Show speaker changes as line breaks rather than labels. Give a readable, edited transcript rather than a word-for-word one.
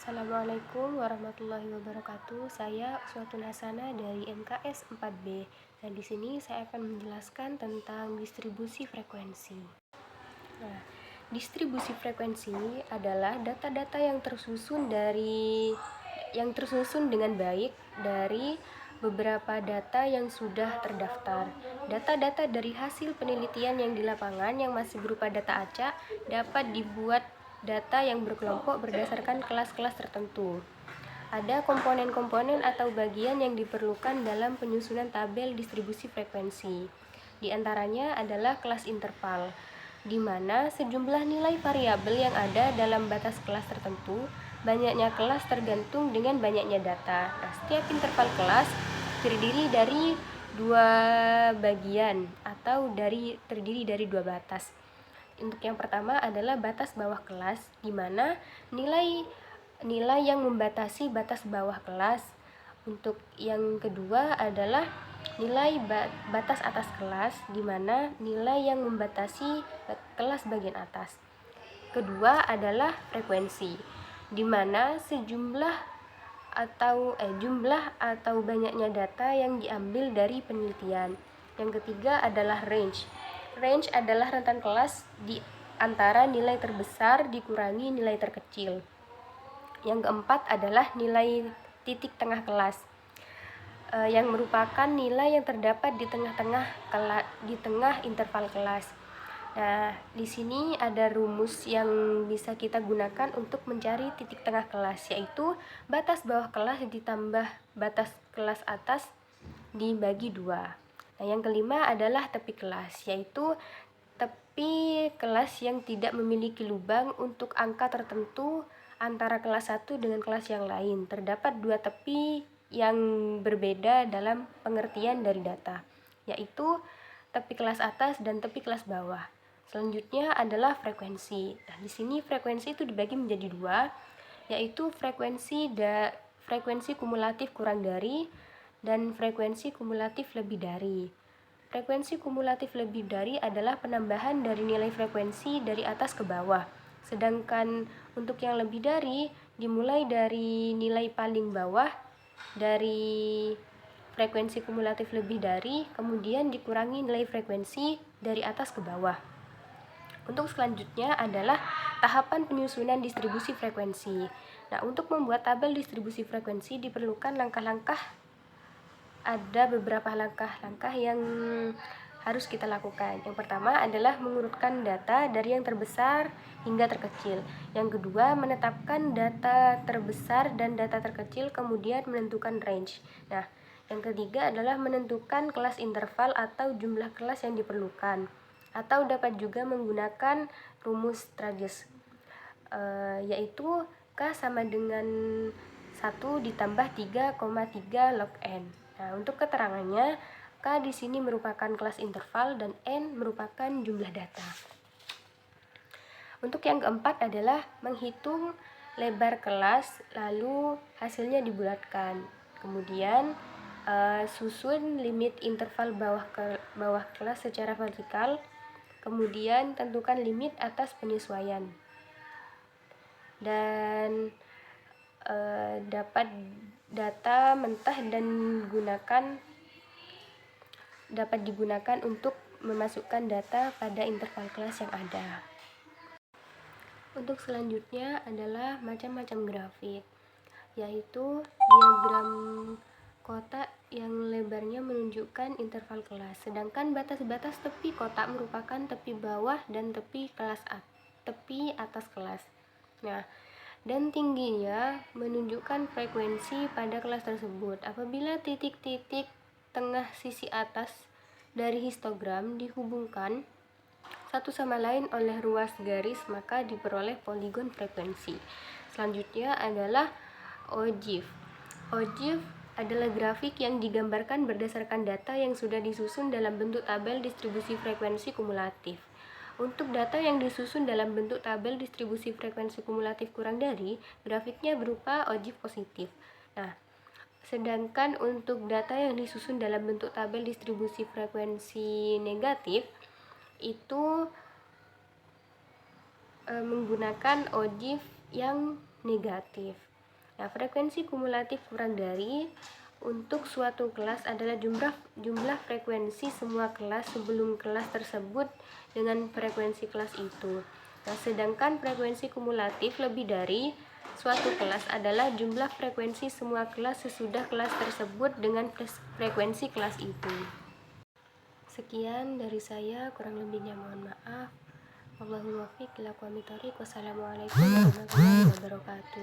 Assalamualaikum warahmatullahi wabarakatuh. Saya Uswatun Hasanah dari MKS 4B. Nah, di sini saya akan menjelaskan tentang distribusi frekuensi. Nah, distribusi frekuensi adalah data-data yang tersusun dengan baik dari beberapa data yang sudah terdaftar. Data-data dari hasil penelitian yang di lapangan yang masih berupa data acak dapat dibuat data yang berkelompok berdasarkan kelas-kelas tertentu. Ada komponen-komponen atau bagian yang diperlukan dalam penyusunan tabel distribusi frekuensi. Di antaranya adalah kelas interval, di mana sejumlah nilai variabel yang ada dalam batas kelas tertentu. Banyaknya kelas tergantung dengan banyaknya data. Nah, setiap interval kelas terdiri dari dua bagian atau terdiri dari dua batas. Untuk yang pertama adalah batas bawah kelas, di mana nilai yang membatasi batas bawah kelas. Untuk yang kedua adalah nilai batas atas kelas, di mana nilai yang membatasi kelas bagian atas. Kedua adalah frekuensi, di mana jumlah atau banyaknya data yang diambil dari penelitian. Yang ketiga adalah range. Range adalah rentan kelas di antara nilai terbesar dikurangi nilai terkecil. Yang keempat adalah nilai titik tengah kelas, yang merupakan nilai yang terdapat di tengah interval kelas. Nah, di sini ada rumus yang bisa kita gunakan untuk mencari titik tengah kelas, yaitu batas bawah kelas ditambah batas kelas atas dibagi 2. Nah, yang kelima adalah tepi kelas, yaitu tepi kelas yang tidak memiliki lubang untuk angka tertentu antara kelas 1 dengan kelas yang lain. Terdapat dua tepi yang berbeda dalam pengertian dari data, yaitu tepi kelas atas dan tepi kelas bawah. Selanjutnya adalah frekuensi. Nah, di sini frekuensi itu dibagi menjadi dua, yaitu frekuensi kumulatif kurang dari dan frekuensi kumulatif lebih dari. Frekuensi kumulatif lebih dari adalah penambahan dari nilai frekuensi dari atas ke bawah. Sedangkan untuk yang lebih dari dimulai dari nilai paling bawah dari frekuensi kumulatif lebih dari, kemudian dikurangi nilai frekuensi dari atas ke bawah. Untuk selanjutnya adalah tahapan penyusunan distribusi frekuensi. Nah, untuk membuat tabel distribusi frekuensi diperlukan ada beberapa langkah-langkah yang harus kita lakukan. Yang pertama adalah mengurutkan data dari yang terbesar hingga terkecil. Yang kedua, menetapkan data terbesar dan data terkecil, kemudian menentukan range. Nah, yang ketiga adalah menentukan kelas interval atau jumlah kelas yang diperlukan. Atau dapat juga menggunakan rumus Trages, yaitu K sama dengan 1 ditambah 3,3 log N. Nah, untuk keterangannya, K di sini merupakan kelas interval dan N merupakan jumlah data. Untuk yang keempat adalah menghitung lebar kelas, lalu hasilnya dibulatkan. Kemudian susun limit interval bawah kelas secara vertikal. Kemudian tentukan limit atas penyesuaian. Dan dapat data mentah dan dapat digunakan untuk memasukkan data pada interval kelas yang ada. Untuk selanjutnya adalah macam-macam grafik, yaitu diagram kotak yang lebarnya menunjukkan interval kelas, sedangkan batas-batas tepi kotak merupakan tepi bawah dan tepi atas kelas. Nah, dan tingginya menunjukkan frekuensi pada kelas tersebut. Apabila titik-titik tengah sisi atas dari histogram dihubungkan satu sama lain oleh ruas garis, maka diperoleh poligon frekuensi. Selanjutnya adalah ogive. Ogive adalah grafik yang digambarkan berdasarkan data yang sudah disusun dalam bentuk tabel distribusi frekuensi kumulatif. Untuk data yang disusun dalam bentuk tabel distribusi frekuensi kumulatif kurang dari, grafiknya berupa ogive positif. Nah, sedangkan untuk data yang disusun dalam bentuk tabel distribusi frekuensi negatif, itu menggunakan ogive yang negatif. Nah, frekuensi kumulatif kurang dari untuk suatu kelas adalah jumlah frekuensi semua kelas sebelum kelas tersebut dengan frekuensi kelas itu. Nah, sedangkan frekuensi kumulatif lebih dari suatu kelas adalah jumlah frekuensi semua kelas sesudah kelas tersebut dengan frekuensi kelas itu. Sekian dari saya, kurang lebihnya mohon maaf. Wallahul muwaffiq ila aqwamit thoriq. Wassalamualaikum warahmatullahi wabarakatuh.